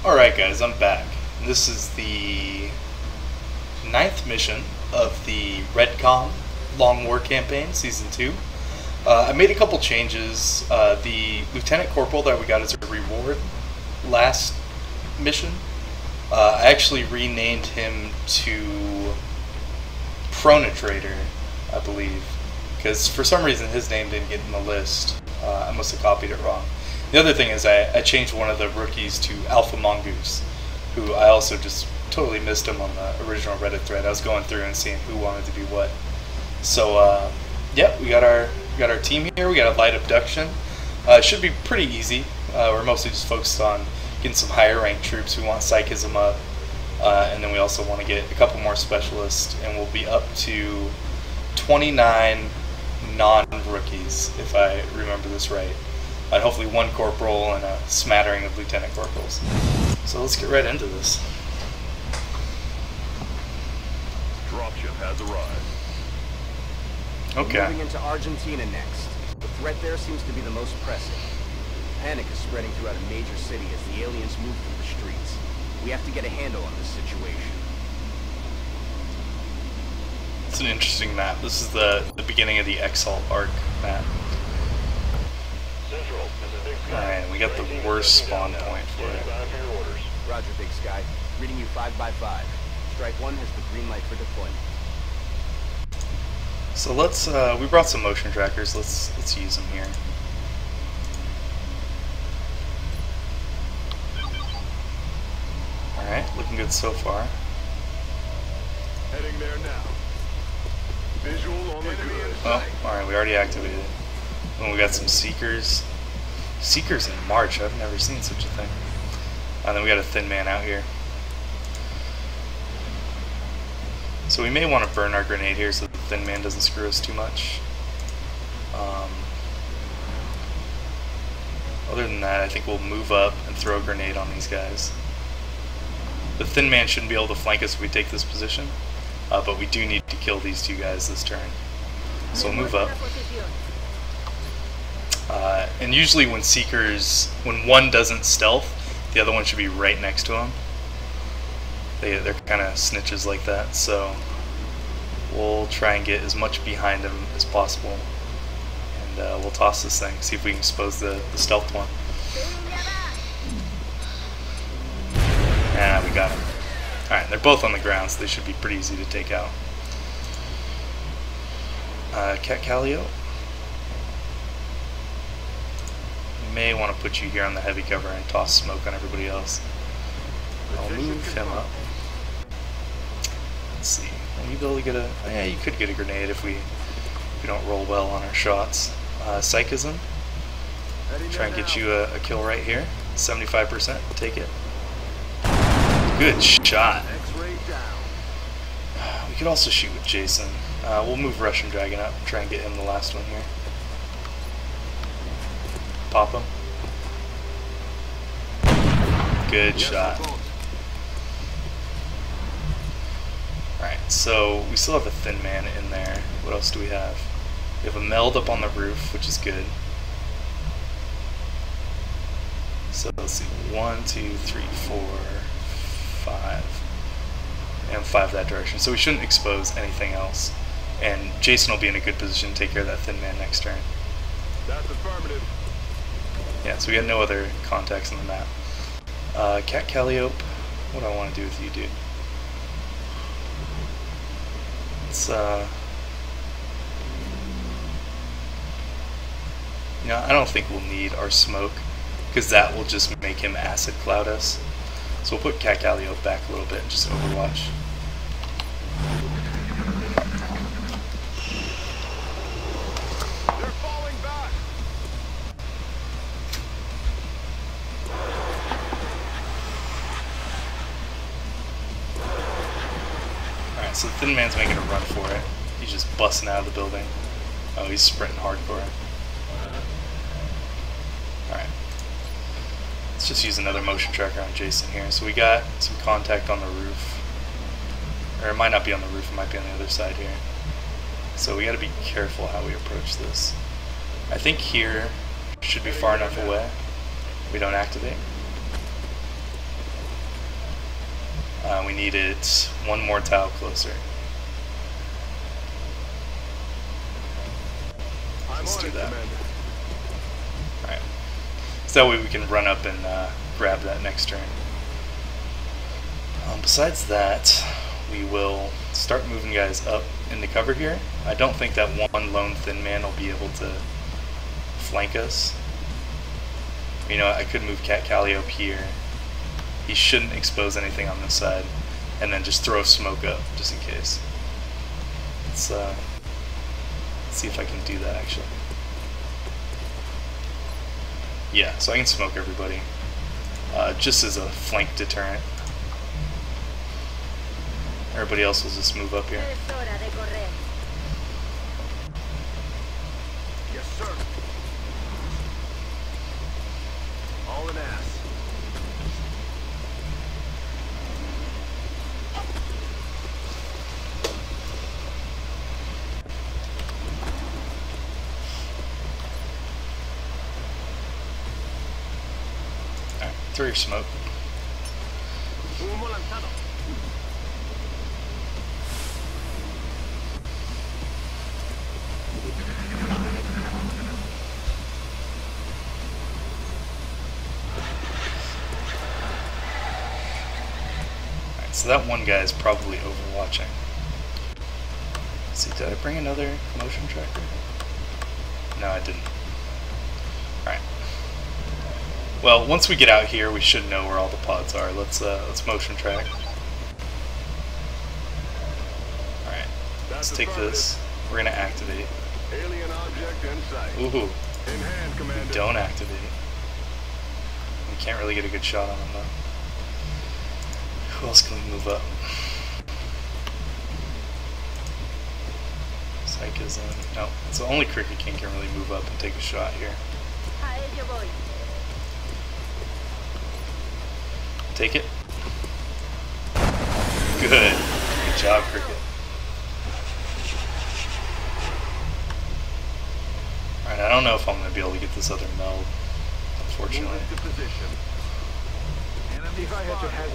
Alright guys, I'm back. This is the 9th mission of the Redcon Long War Campaign, Season 2. I made a couple changes. The Lieutenant Corporal that we got as a reward last mission, I actually renamed him to Pronatrator, I believe, because for some reason his name didn't get in the list. I must have copied it wrong. The other thing is I changed one of the rookies to Alpha Mongoose, who I also just totally missed him on the original Reddit thread. I was going through and seeing who wanted to be what. So yeah, we got our team here. We got a light abduction. It should be pretty easy. We're mostly just focused on getting some higher ranked troops. We want psychism up, and then we also want to get a couple more specialists, and we'll be up to 29 non-rookies, if I remember this right. And hopefully one corporal and a smattering of lieutenant corporals. So let's get right into this. Dropship has arrived. Okay. Moving into Argentina next. The threat there seems to be the most pressing. Panic is spreading throughout a major city as the aliens move through the streets. We have to get a handle on this situation. It's an interesting map. This is the beginning of the Exalt arc map. Alright, we got the worst spawn point for it. Roger, Big Sky. Reading you 5x5. Strike 1 has the green light for deployment. So let's, we brought some motion trackers. Let's use them here. Alright, looking good so far. Heading there now. Visual on the good. Oh, alright, we already activated it. And we got some Seekers. Seekers in March, I've never seen such a thing. And then we got a Thin Man out here. So we may want to burn our grenade here so the Thin Man doesn't screw us too much. Other than that, I think we'll move up and throw a grenade on these guys. The Thin Man shouldn't be able to flank us if we take this position, but we do need to kill these two guys this turn. So we'll move up. And usually when Seekers, when one doesn't stealth, the other one should be right next to him. They're kind of snitches like that, so we'll try and get as much behind him as possible. And we'll toss this thing, see if we can expose the stealth one. Ah, we got him. Alright, they're both on the ground, so they should be pretty easy to take out. Cat Callio. May want to put you here on the heavy cover and toss smoke on everybody else. I'll move him up. Let's see. Will you be able to get a... Oh yeah, you could get a grenade if we don't roll well on our shots. Psychism. Try and get you a kill right here. 75%. Take it. Good shot. We could also shoot with Jason. We'll move Russian Dragon up. Try and get him the last one here. Pop him. Good shot. Alright, so we still have a Thin Man in there. What else do we have? We have a Meld up on the roof, which is good. So let's see. 1, 2, 3, 4, 5. And 5 that direction. So we shouldn't expose anything else. And Jason will be in a good position to take care of that Thin Man next turn. That's affirmative. Yeah, so we got no other contacts on the map. Cat Calliope, what do I want to do with you, dude? It's, you know, I don't think we'll need our smoke, because that will just make him acid cloud us. So we'll put Cat Calliope back a little bit and just overwatch. So the Thin Man's making a run for it. He's just busting out of the building. Oh, he's sprinting hardcore. Alright. Let's just use another motion tracker on Jason here. So we got some contact on the roof. Or it might not be on the roof, it might be on the other side here. So we gotta be careful how we approach this. I think here should be far enough away we don't activate. We need it one more tile closer. Let's do that. Alright. So that way we can run up and grab that next turn. Besides that, we will start moving guys up into cover here. I don't think that one lone thin man will be able to flank us. You know, I could move Cat Callie up here. He shouldn't expose anything on this side. And then just throw smoke up, just in case. Let's see if I can do that, actually. Yeah, so I can smoke everybody. Just as a flank deterrent. Everybody else will just move up here. Yes, sir. All an ass. Alright, throw your smoke. Humo lanzado. So that one guy is probably overwatching. Let's see, did I bring another motion tracker? No, I didn't. Alright. Well, once we get out here, we should know where all the pods are. Let's motion track. Alright. Let's take this. We're gonna activate. Alien object in sight. Ooh. In hand, Commander. Don't activate. We can't really get a good shot on him though. Who else can we move up? Psych is in. No, it's the only Cricket King can really move up and take a shot here. Take it. Good. Good job, Cricket. Alright, I don't know if I'm going to be able to get this other meld, unfortunately.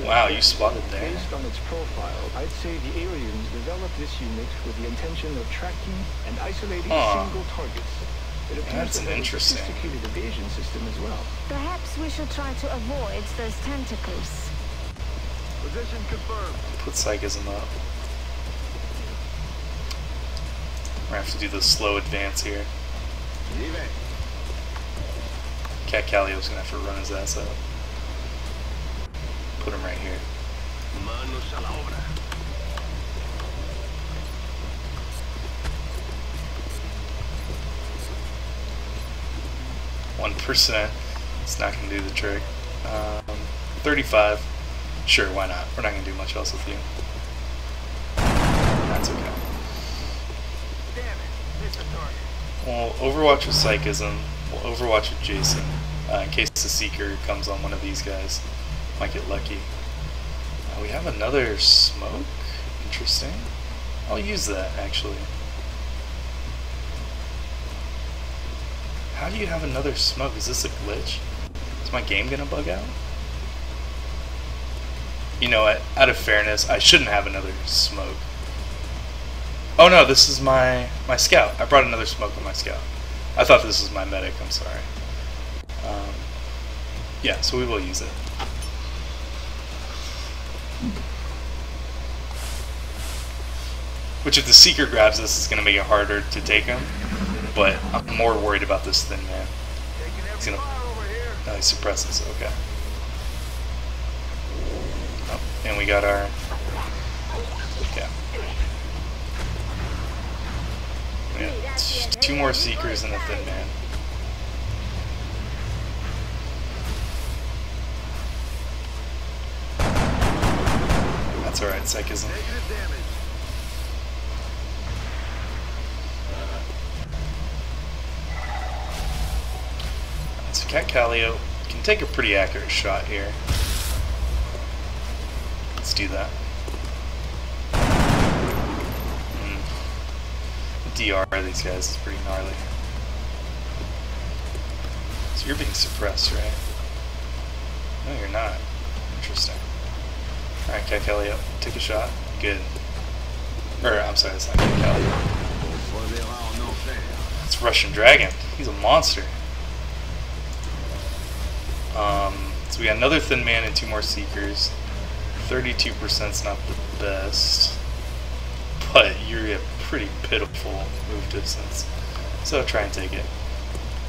Wow, you spotted there. Based on its profile, I'd say the aliens developed this unit with the intention of tracking and isolating single targets. It appears That's to have a interesting. sophisticated evasion system as well. Perhaps we should try to avoid those tentacles. Position confirmed. Put Psychism up. We're gonna have to do the slow advance here. Cat Callio's gonna have to run his ass out. Put him right here. Manos a la obra. %. It's not gonna do the trick. 35. Sure, why not? We're not gonna do much else with you. That's okay. Damn it. Missed the target. We'll overwatch with Psychism. We'll overwatch with Jason. In case the Seeker comes on one of these guys. Might get lucky. We have another smoke. Interesting. I'll use that, actually. How do you have another smoke? Is this a glitch? Is my game gonna bug out? You know what? Out of fairness, I shouldn't have another smoke. Oh no, this is my scout. I brought another smoke on my scout. I thought this was my medic, I'm sorry. Yeah, so we will use it. Which if the Seeker grabs this, is going to make it harder to take him. But I'm more worried about this thin man. He's going to... No, he suppresses, okay. Oh, and we got our... Okay. We got 2 more Seekers and a thin man. That's alright, Psychism. So Cat Callio can take a pretty accurate shot here. Let's do that. The DR of these guys is pretty gnarly. So you're being suppressed, right? No, you're not. Interesting. Alright, Cat Kelly up. Take a shot. Good. Or, I'm sorry, that's not Cat Kelly. It's Russian Dragon. He's a monster. So we got another Thin Man and 2 more Seekers. 32% is not the best. But you're a pretty pitiful move distance. So try and take it.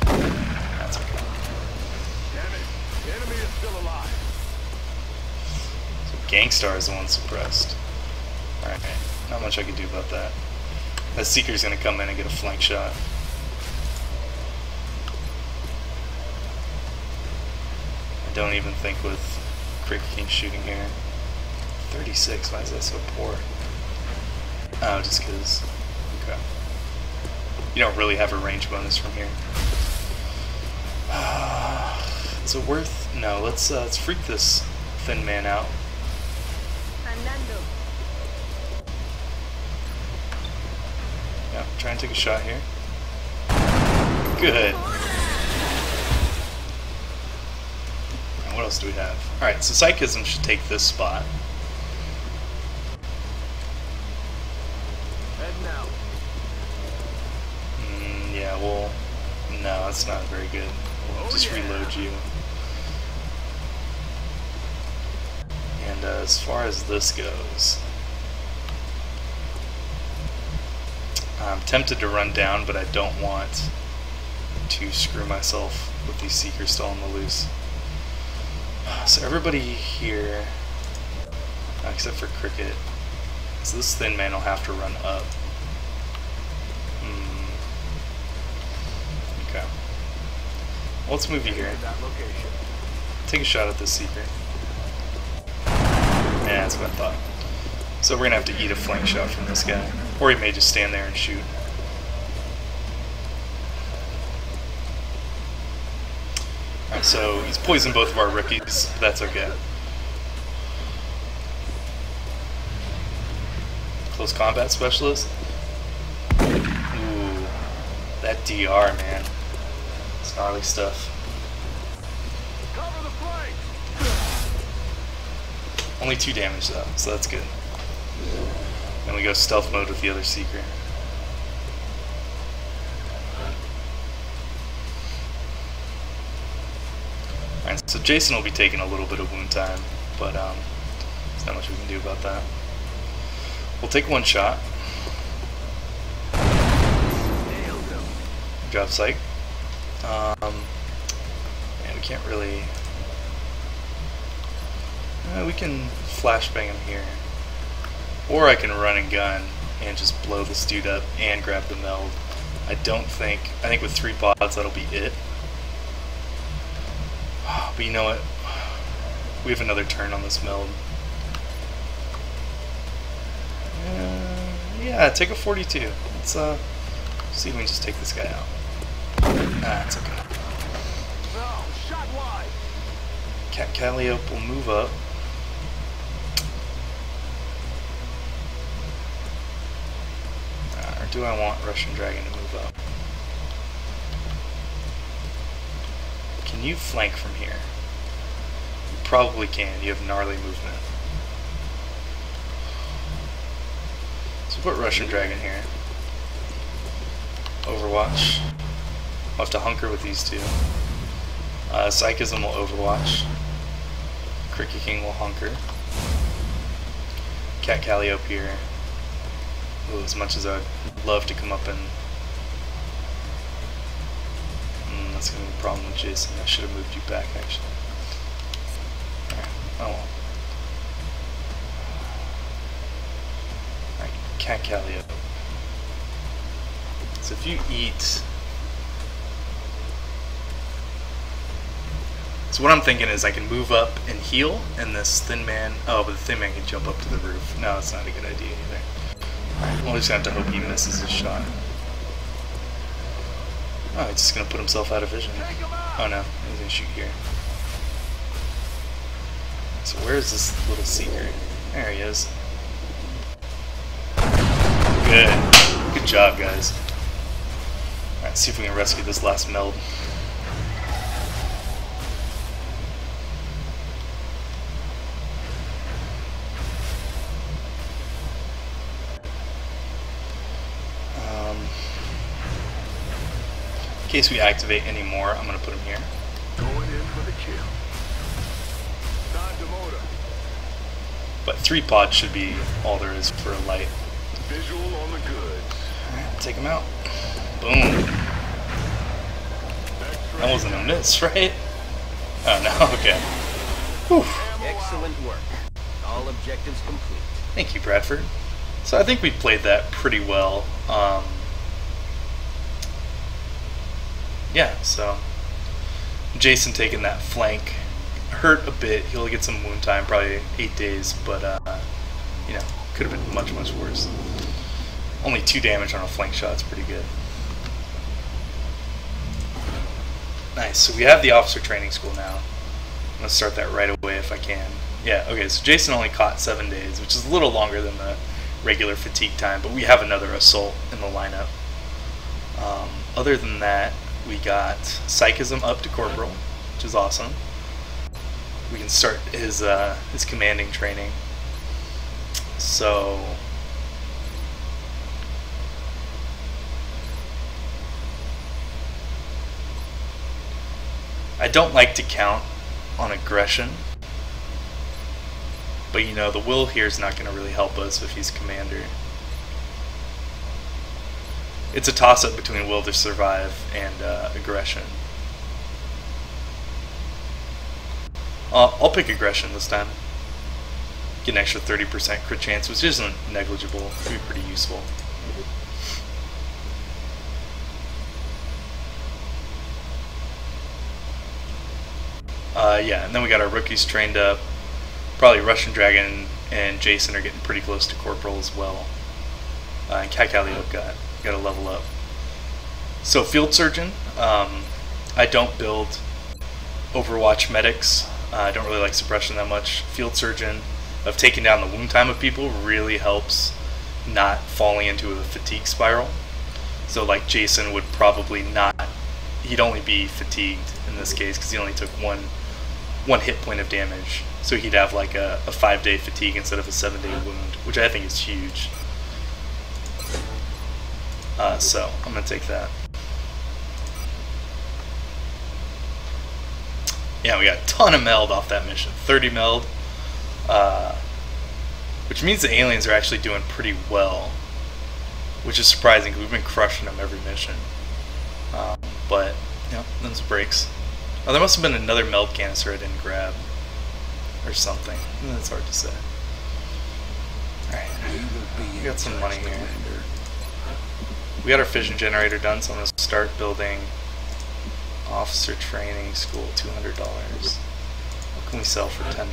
That's okay. Damn it. The enemy is still alive. So Gangstar is the one suppressed. Alright, not much I can do about that. That Seeker's gonna come in and get a flank shot. I don't even think with Crick King shooting here. 36, why is that so poor? Oh, just because. Okay. You don't really have a range bonus from here. Is it worth? No, let's freak this Thin Man out. Yeah, try and take a shot here. Good. And what else do we have? Alright, so Psychism should take this spot. Yeah, well, no, that's not very good. We'll just reload you. And as far as this goes, I'm tempted to run down, but I don't want to screw myself with these Seekers still on the loose. So everybody here, except for Cricket, so this Thin Man will have to run up. Okay. Well, let's move you here. Take a shot at this Seeker. Yeah, that's what I thought. So we're gonna have to eat a flank shot from this guy. Or he may just stand there and shoot. Alright, so he's poisoned both of our rookies, but that's okay. Close combat specialist. Ooh, that DR, man. It's gnarly stuff. Cover the flank. Only 2 damage though, so that's good. Then we go stealth mode with the other Seeker. Alright, so Jason will be taking a little bit of wound time, but there's not much we can do about that. We'll take 1 shot. Drop Psych. Yeah, we can't really... we can flashbang him here. Or I can run and gun and just blow this dude up and grab the meld. I think with 3 pods that'll be it. But you know what? We have another turn on this meld. Yeah, take a 42. Let's see if we can just take this guy out. It's okay. No, shot wide. Cat Calliope will move up. Or do I want Russian Dragon to move up? Can you flank from here? You probably can. You have gnarly movement. So put Russian Dragon here. Overwatch. I'll have to hunker with these 2. Psychism will overwatch. Cricket King will hunker. Cat Calliope here. Ooh, as much as I'd love to come up and... that's going to be a problem with Jason. I should have moved you back, actually. Alright, oh well. Alright, Cat Calliope. So if you eat... So what I'm thinking is I can move up and heal, and this Thin Man... Oh, but the Thin Man can jump up to the roof. No, that's not a good idea either. Alright, well, we're just going to have to hope he misses his shot. Oh, he's just going to put himself out of vision. Oh no, he's going to shoot here. So where is this little Seeker? There he is. Good. Good job, guys. Alright, see if we can rescue this last meld. case we activate any more, I'm going to put them here. Going in for the kill. Time to motor. But 3 pods should be all there is for a light. Visual on the goods. Alright, take them out. Boom. That wasn't a miss, right? Oh no, okay. Whew. Excellent work. All objectives complete. Thank you, Bradford. So I think we played that pretty well. Yeah, so Jason taking that flank hurt a bit. He'll get some wound time, probably 8 days, but you know, could have been much, much worse. Only 2 damage on a flank shot is pretty good. Nice. So we have the officer training school now. I'm gonna start that right away if I can. Yeah. Okay. So Jason only caught 7 days, which is a little longer than the regular fatigue time, but we have another assault in the lineup. Other than that, we got psychism up to corporal, which is awesome. We can start his commanding training. So I don't like to count on aggression, but you know, the will here is not going to really help us if he's commander. It's a toss-up between will to survive and aggression. I'll pick aggression this time. Get an extra 30% crit chance, which isn't negligible. It'd be pretty useful. Yeah, and then we got our rookies trained up. Probably Russian Dragon and Jason are getting pretty close to corporal as well. And Kakalio got a level up. So field surgeon, I don't build Overwatch medics. I don't really like suppression that much. Field surgeon of taking down the wound time of people really helps not falling into a fatigue spiral. So like Jason would probably not, he'd only be fatigued in this case because he only took one hit point of damage. So he'd have like a 5-day fatigue instead of a 7-day wound, which I think is huge. So I'm gonna take that. Yeah, we got a ton of meld off that mission. 30 meld, which means the aliens are actually doing pretty well, which is surprising because we've been crushing them every mission. But yeah, those breaks. Oh, there must have been another meld canister I didn't grab, or something. That's hard to say. Alright, we got some money here. We got our fission generator done, so I'm going to start building officer training school, $200. What can we sell for $10?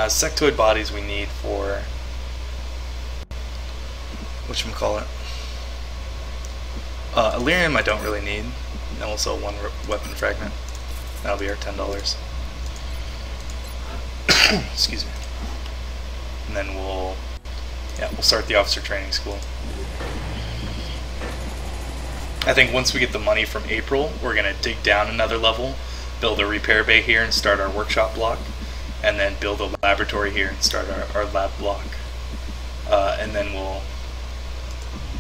Sectoid bodies we need for whatchamacallit. Illyrium I don't really need. Then we'll sell 1 weapon fragment. That'll be our $10. Excuse me. And then we'll start the officer training school. I think once we get the money from April, we're gonna dig down another level, build a repair bay here and start our workshop block, and then build a laboratory here and start our lab block. And then we'll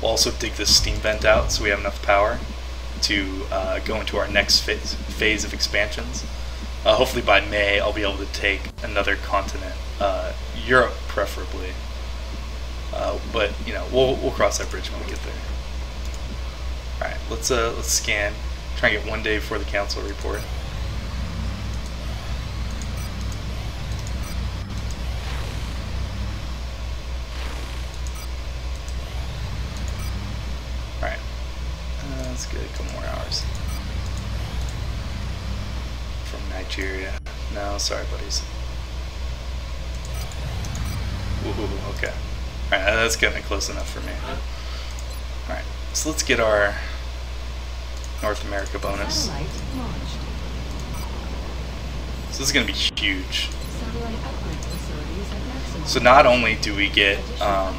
also dig this steam vent out so we have enough power to go into our next phase of expansions. Hopefully by May I'll be able to take another continent, Europe preferably. But you know, we'll cross that bridge when we get there. All right, let's scan. Try and get 1 day before the council report. All right, that's good. A couple more hours. From Nigeria. No, sorry, buddies. Ooh, okay. All right, that's getting close enough for me. All right, so let's get our North America bonus. So this is going to be huge. So not only do we get a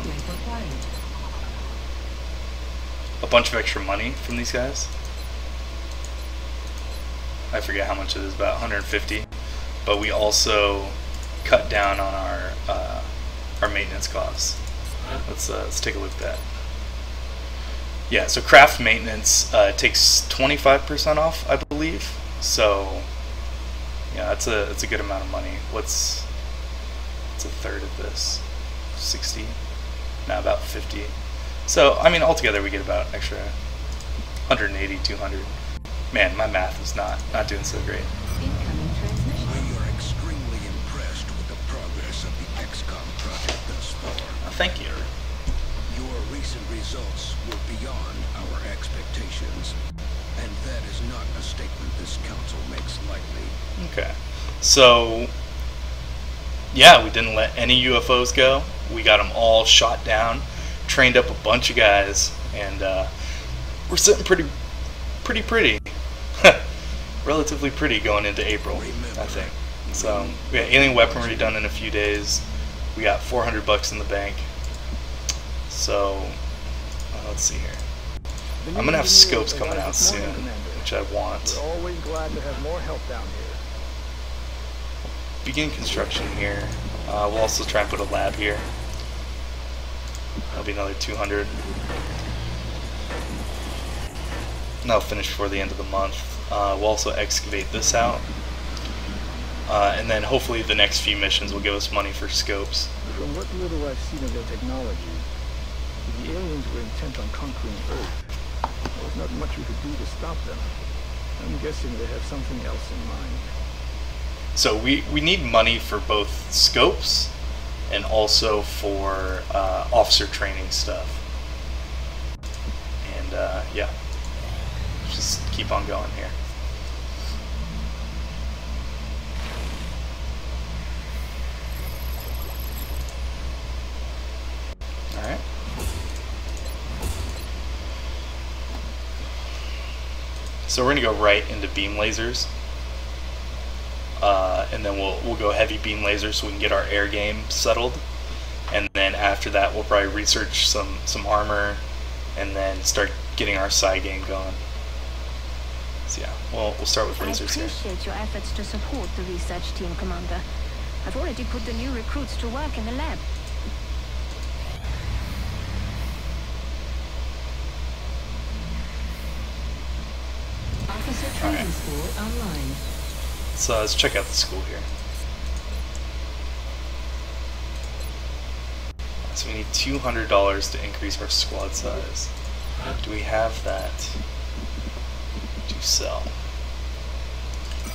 bunch of extra money from these guys, I forget how much it is, about 150, but we also cut down on our maintenance costs. Let's take a look at that. Yeah, so craft maintenance takes 25% off, I believe. So yeah, that's a good amount of money. What's a third of this? 60? Now about 50. So I mean, altogether we get about extra 180, 200. Man, my math is not doing so great. Incoming transmission. We are extremely impressed with the progress of the XCOM project thus far. Thank you. Your recent results were beyond our expectations, and that is not a statement this council makes lightly. Okay, so yeah, we didn't let any UFOs go. We got them all shot down, trained up a bunch of guys, and we're sitting pretty, relatively pretty going into April, I think. So we got alien weaponry done in a few days. We got $400 in the bank. So let's see here. I'm gonna have scopes coming out soon, which I want. We're always glad to have more help down here. Begin construction here. We'll also try and put a lab here. That'll be another 200. And that'll finish before the end of the month. We'll also excavate this out. And then hopefully the next few missions will give us money for scopes. From what little I've seen of their technology, the aliens were intent on conquering Earth. There was not much we could do to stop them. I'm guessing they have something else in mind. So we need money for both scopes and also for officer training stuff. And yeah, just keep on going here. Alright. So we're gonna go right into beam lasers. And then we'll go heavy beam lasers so we can get our air game settled. And then after that we'll probably research some armor and then start getting our psi game going. So yeah, we'll start with lasers here. I appreciate your efforts to support the research team, Commander. I've already put the new recruits to work in the lab. Officer training school online. So let's check out the school here. So we need $200 to increase our squad size. Do we have that to sell?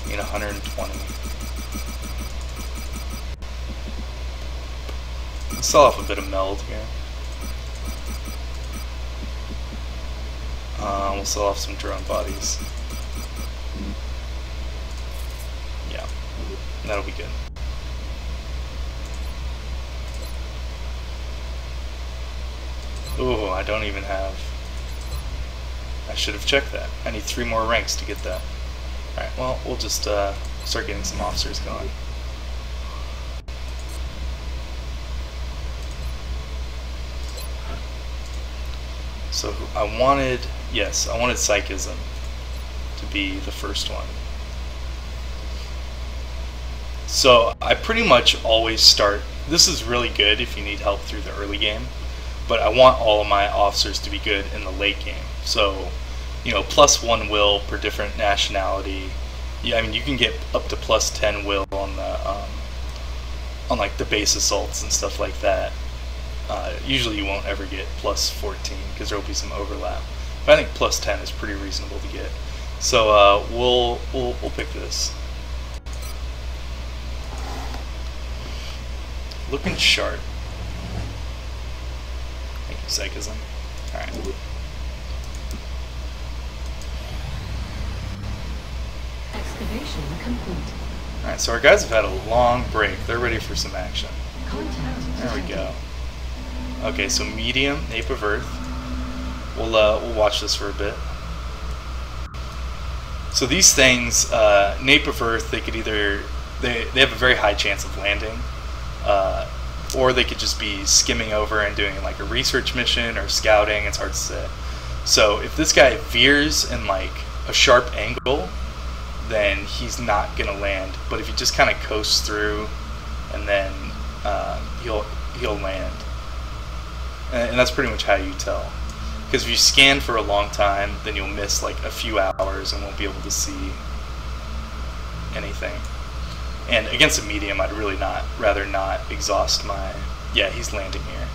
We need 120. Let's sell off a bit of meld here. We'll sell off some drone bodies. Yeah, that'll be good. Ooh, I don't even have... I should have checked that. I need 3 more ranks to get that. Alright, well, we'll just start getting some officers going. So I wanted Psychism to be the first one. So I pretty much always start, this is really good if you need help through the early game, but I want all of my officers to be good in the late game. So, you know, +1 will per different nationality. Yeah, I mean, you can get up to +10 will on the on like the base assaults and stuff like that. Usually you won't ever get +14 because there will be some overlap. But I think +10 is pretty reasonable to get. So we'll pick this. Looking sharp. Thank you, Psychism. Alright. Excavation complete. Alright, so our guys have had a long break. They're ready for some action. Contact There we detected. go. Okay, so medium, Nape of Earth. We'll watch this for a bit. So these things, Nape of Earth, they could either they have a very high chance of landing, or they could just be skimming over and doing like a research mission or scouting. It's hard to say. So if this guy veers in like a sharp angle, then he's not gonna land. But if he just kind of coasts through, and then he'll land. And that's pretty much how you tell. Because if you scan for a long time, then you'll miss like a few hours and won't be able to see anything. And against a medium, I'd really rather not exhaust my... Yeah, he's landing here.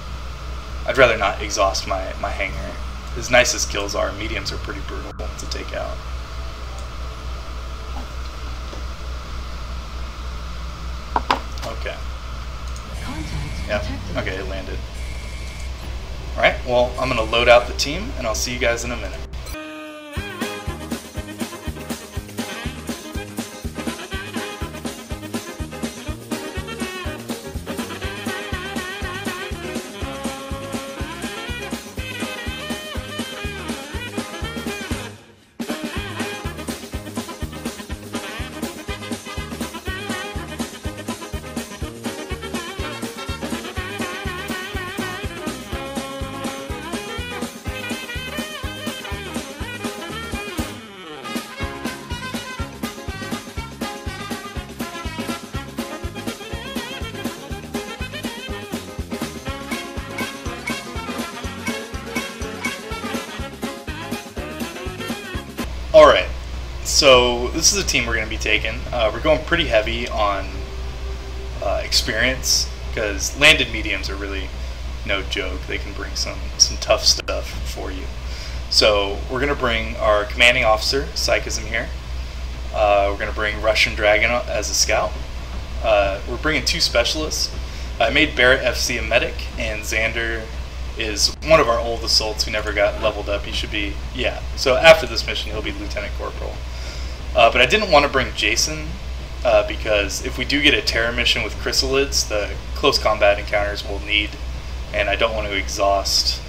I'd rather not exhaust my hangar. As nice as kills are, mediums are pretty brutal to take out. Okay. Contact Yep. detected. Okay, it landed. Alright, well, I'm going to load out the team, and I'll see you guys in a minute. Alright, so this is a team we're going to be taking. We're going pretty heavy on experience, because landed mediums are really no joke. They can bring some tough stuff for you. So we're going to bring our commanding officer, Psychism, here. We're going to bring Russian Dragon as a scout. We're bringing 2 specialists. I made Barrett FC a medic, and Xander is one of our old assaults who never got leveled up. He should be, yeah. So after this mission, he'll be Lieutenant Corporal. But I didn't want to bring Jason because if we do get a terror mission with chrysalids, the close combat encounters will need, and I don't want to exhaust.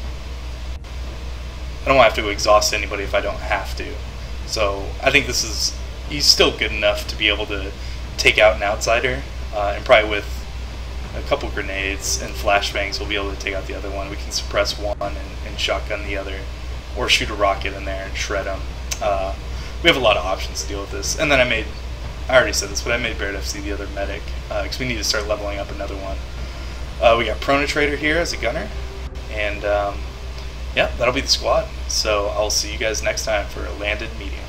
I don't want to have to exhaust anybody if I don't have to. So I think he's still good enough to be able to take out an outsider, and probably with a couple grenades and flashbangs we'll be able to take out the other one. We can suppress one and shotgun the other, or shoot a rocket in there and shred them. We have a lot of options to deal with this. And then I already said this, but I made Barrett FC the other medic, because we need to start leveling up another one. We got Pronatrator here as a gunner, and yeah, that'll be the squad. So I'll see you guys next time for a landed medium.